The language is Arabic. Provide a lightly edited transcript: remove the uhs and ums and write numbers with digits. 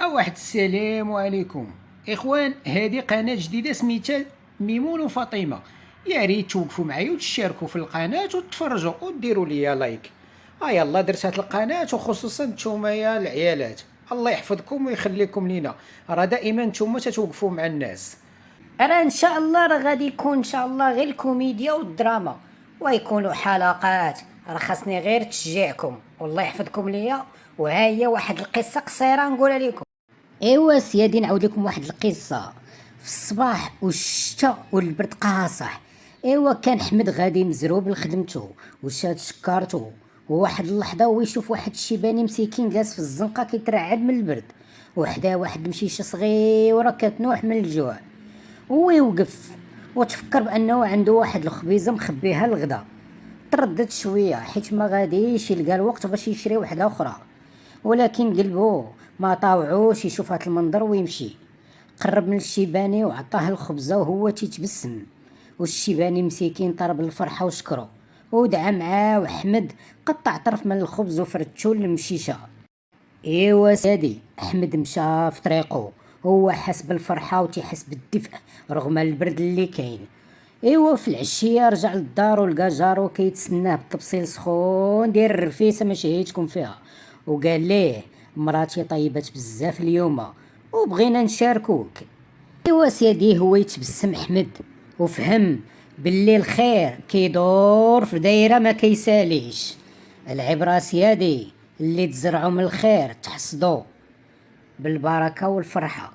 واحد السلام عليكم اخوان. هذه قناه جديده سميتها ميمون وفاطمه. يا ريت توقفوا معايا وتشاركوا في القناه وتتفرجوا وديروا لي لايك. يلا درت هاد القناه وخصوصا نتوما يا العيالات. الله يحفظكم ويخليكم لينا. راه دائما نتوما تتوقفوا مع الناس. راه ان شاء الله غادي يكون ان شاء الله غير الكوميديا والدراما ويكونوا حلقات. راه خاصني غير تشجيعكم والله يحفظكم ليا. وها هي واحد القصه قصيره نقولها لكم. ايوا سيادي نعاود لكم واحد القصه. في الصباح والشتا والبرد قاصح. ايوا كان حمد غادي مزروب لخدمته وشاد شكارتو. وواحد اللحظه هو يشوف واحد الشيباني مسكين جالس في الزنقه كيترعد من البرد وحداه واحد المشيشه صغيره كتنوح من الجوع. هو يوقف وتفكر بانه عنده واحد الخبيزه مخبيها الغدا. تردد شويه حيت ما غاديش يلقى الوقت باش يشري وحده اخرى، ولكن قلبو ما طاوعوش يشوف هاد المنظر ويمشي. قرب من الشيباني وعطاه الخبزه وهو تيتبسم، والشيباني مسكين طرب الفرحه وشكرو ودعا معاه. وحمد قطع طرف من الخبز وفرتشو للمشيشه. ايوا سادي احمد مشى في طريقه، هو حس بالفرحه وتيحس بالدفء رغم البرد اللي كاين. ايوا في العشيه رجع للدار ولقى جارو كيتسناه بالطبسيل سخون ديال الرفيسه ما شهيتكم فيها، وقال ليه مراتي طيبت بزاف اليوم وبغينا نشاركوك. ايوا سيدي هو يتبسم حمد وفهم باللي الخير كيدور في دايره ما كيساليش. العبره سيادي اللي تزرعوا من الخير تحصدوا بالبركه والفرحه.